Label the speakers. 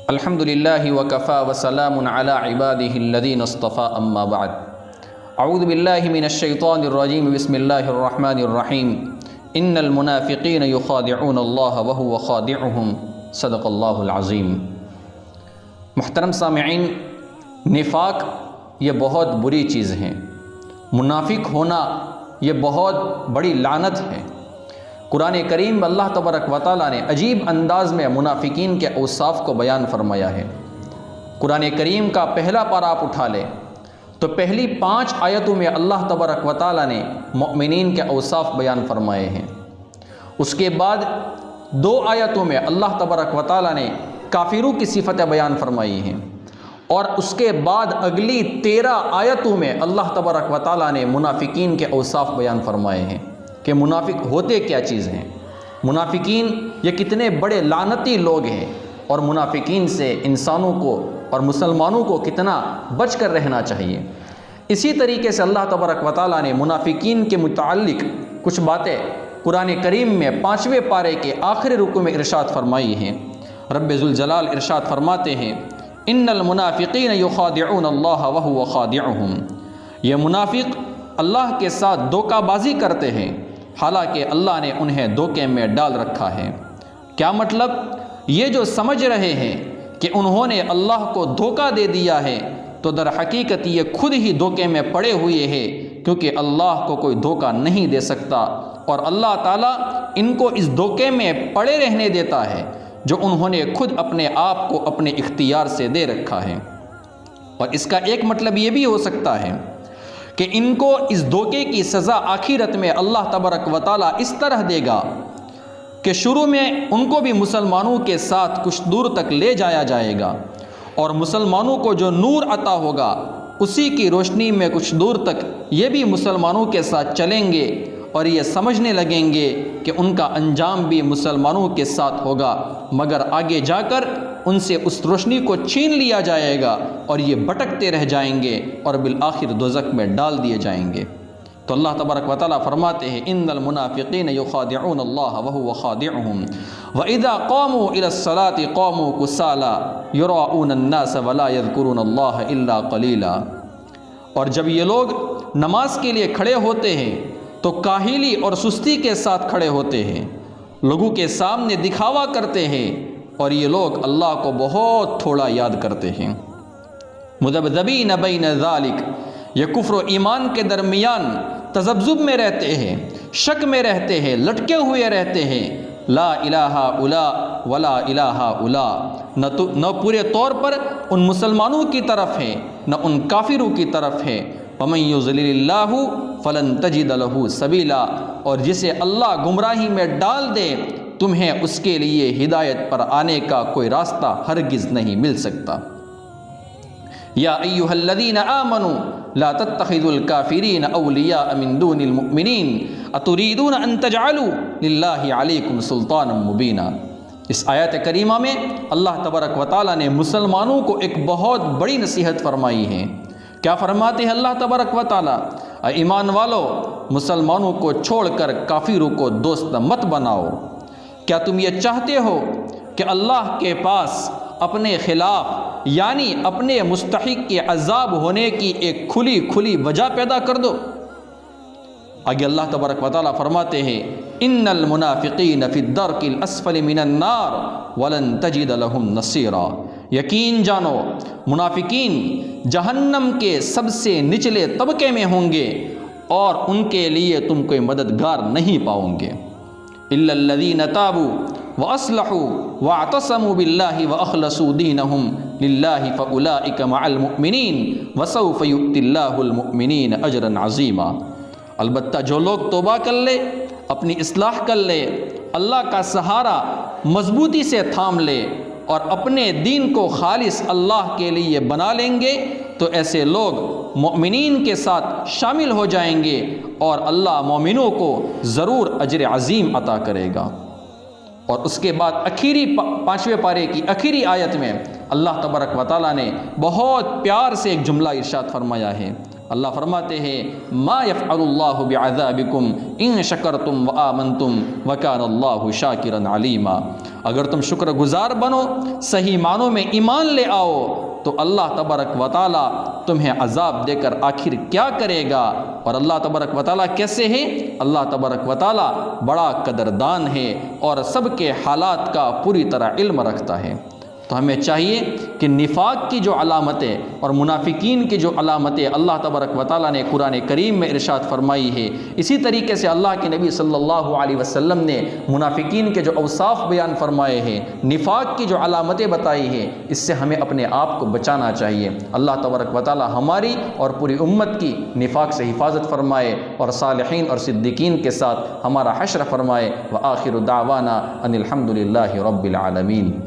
Speaker 1: الحمد للہ وکفا وسلام علی عبادہ الذین اصطفى اما بعد اعوذ باللہ من الشیطان الرجیم بسم اللہ الرحمن الرحیم ان المنافقین یخادعون اللہ وهو خادعهم صدق اللہ العظیم۔ محترم سامعین، نفاق یہ بہت بری چیز ہے، منافق ہونا یہ بہت بڑی لعنت ہے۔ قرآن کریم میں اللہ تبارک و تعالیٰ نے عجیب انداز میں منافقین کے اوصاف کو بیان فرمایا ہے۔ قرآن کریم کا پہلا پارہ آپ اٹھا لیں تو پہلی 5 آیتوں میں اللہ تبارک و تعالیٰ نے مؤمنین کے اوصاف بیان فرمائے ہیں۔ اس کے بعد 2 آیتوں میں اللہ تبارک و تعالیٰ نے کافروں کی صفتیں بیان فرمائی ہیں، اور اس کے بعد اگلی 13 آیتوں میں اللہ تبارک و تعالیٰ نے منافقین کے اوصاف بیان فرمائے ہیں کہ منافق ہوتے کیا چیز ہیں، منافقین یہ کتنے بڑے لعنتی لوگ ہیں، اور منافقین سے انسانوں کو اور مسلمانوں کو کتنا بچ کر رہنا چاہیے۔ اسی طریقے سے اللہ تبارک و تعالیٰ نے منافقین کے متعلق کچھ باتیں قرآن کریم میں 5ویں پارے کے آخری رکوع میں ارشاد فرمائی ہیں۔ رب ذوالجلال ارشاد فرماتے ہیں ان المنافقین یخادعون اللہ وهو خادعهم، یہ منافق اللہ کے ساتھ دھوکہ بازی کرتے ہیں حالانکہ اللہ نے انہیں دھوکے میں ڈال رکھا ہے۔ کیا مطلب؟ یہ جو سمجھ رہے ہیں کہ انہوں نے اللہ کو دھوکہ دے دیا ہے تو در حقیقت یہ خود ہی دھوکے میں پڑے ہوئے ہیں، کیونکہ اللہ کو کوئی دھوکہ نہیں دے سکتا، اور اللہ تعالیٰ ان کو اس دھوکے میں پڑے رہنے دیتا ہے جو انہوں نے خود اپنے آپ کو اپنے اختیار سے دے رکھا ہے۔ اور اس کا ایک مطلب یہ بھی ہو سکتا ہے کہ ان کو اس دھوکے کی سزا آخرت میں اللہ تبارک و تعالیٰ اس طرح دے گا کہ شروع میں ان کو بھی مسلمانوں کے ساتھ کچھ دور تک لے جایا جائے گا، اور مسلمانوں کو جو نور عطا ہوگا اسی کی روشنی میں کچھ دور تک یہ بھی مسلمانوں کے ساتھ چلیں گے، اور یہ سمجھنے لگیں گے کہ ان کا انجام بھی مسلمانوں کے ساتھ ہوگا، مگر آگے جا کر ان سے اس روشنی کو چھین لیا جائے گا اور یہ بھٹکتے رہ جائیں گے اور بالآخر دوزخ میں ڈال دیے جائیں گے۔ تو اللہ تبارک و تعالیٰ فرماتے ہیں ان المنافقین یخادعون اللہ وهو خادعهم وَإِذَا قَامُوا إِلَى الصَّلَاةِ قَامُوا كُسَالَىٰ يُرَاءُونَ النَّاسَ وَلَا يَذْكُرُونَ اللَّهَ إِلَّا قَلِيلًا، اور جب یہ لوگ نماز کے لیے کھڑے ہوتے ہیں تو کاہلی اور سستی کے ساتھ کھڑے ہوتے ہیں، لوگوں کے سامنے دکھاوا کرتے ہیں، اور یہ لوگ اللہ کو بہت تھوڑا یاد کرتے ہیں۔ مذبذبین بین ذالک، یہ کفر و ایمان کے درمیان تذبذب میں رہتے ہیں، شک میں رہتے ہیں، لٹکے ہوئے رہتے ہیں۔ لا الہ الا ولا الہ الا، نہ پورے طور پر ان مسلمانوں کی طرف ہے نہ ان کافروں کی طرف ہے۔ وَمَن يُضْلِلِ اللَّهُ فَلَن تَجِدَ لَهُ سَبِيلًا، اور جسے اللہ گمراہی میں ڈال دے تمہیں اس کے لیے ہدایت پر آنے کا کوئی راستہ ہرگز نہیں مل سکتا۔ یا ایھا الذین آمنوا لا تتخذوا الکافرین اولیاء من دون المؤمنین اتریدون ان تجعلوا للہ علیکم سلطانا مبینا۔ اس آیت کریمہ میں اللہ تبارک و تعالیٰ نے مسلمانوں کو ایک بہت بڑی نصیحت فرمائی ہے۔ کیا فرماتے ہیں اللہ تبارک و تعالیٰ؟ اے ایمان والو، مسلمانوں کو چھوڑ کر کافروں کو دوست مت بناؤ۔ کیا تم یہ چاہتے ہو کہ اللہ کے پاس اپنے خلاف یعنی اپنے مستحق کے عذاب ہونے کی ایک کھلی وجہ پیدا کر دو؟ آگے اللہ تبارک و تعالیٰ فرماتے ہیں ان المنافقین فی الدرک الاسفل من النار ولن تجد لهم نصیرا، یقین جانو منافقین جہنم کے سب سے نچلے طبقے میں ہوں گے اور ان کے لیے تم کوئی مددگار نہیں پاؤ گے۔ الا الذین تابوا واصلحوا واعتصموا باللہ واخلصوا دینہم للہ فاولئک مع المؤمنین وسوف یؤتی اللہ المؤمنین اجرا عظیما، البتہ جو لوگ توبہ کر لے، اپنی اصلاح کر لے، اللہ کا سہارا مضبوطی سے تھام لے اور اپنے دین کو خالص اللہ کے لیے بنا لیں گے تو ایسے لوگ مومنین کے ساتھ شامل ہو جائیں گے، اور اللہ مومنوں کو ضرور اجر عظیم عطا کرے گا۔ اور اس کے بعد 5ویں پارے کی آخری آیت میں اللہ تبارک و تعالیٰ نے بہت پیار سے ایک جملہ ارشاد فرمایا ہے۔ اللہ فرماتے ہیں ما یفعل اللہ بعذابکم ان شکرتم وآمنتم وکان اللہ شاکرا علیما، اگر تم شکر گزار بنو، صحیح معنوں میں ایمان لے آؤ، تو اللہ تبارک و تعالیٰ تمہیں عذاب دے کر آخر کیا کرے گا؟ اور اللہ تبارک و تعالیٰ کیسے ہے؟ اللہ تبارک و تعالیٰ بڑا قدردان ہے اور سب کے حالات کا پوری طرح علم رکھتا ہے۔ تو ہمیں چاہیے کہ نفاق کی جو علامتیں اور منافقین کی جو علامتیں اللہ تبارک و تعالیٰ نے قرآن کریم میں ارشاد فرمائی ہے، اسی طریقے سے اللہ کے نبی صلی اللہ علیہ وسلم نے منافقین کے جو اوصاف بیان فرمائے ہیں، نفاق کی جو علامتیں بتائی ہیں، اس سے ہمیں اپنے آپ کو بچانا چاہیے۔ اللہ تبارک و تعالیٰ ہماری اور پوری امت کی نفاق سے حفاظت فرمائے اور صالحین اور صدیقین کے ساتھ ہمارا حشر فرمائے۔ وآخر دعوانا ان الحمد للہ رب العالمین۔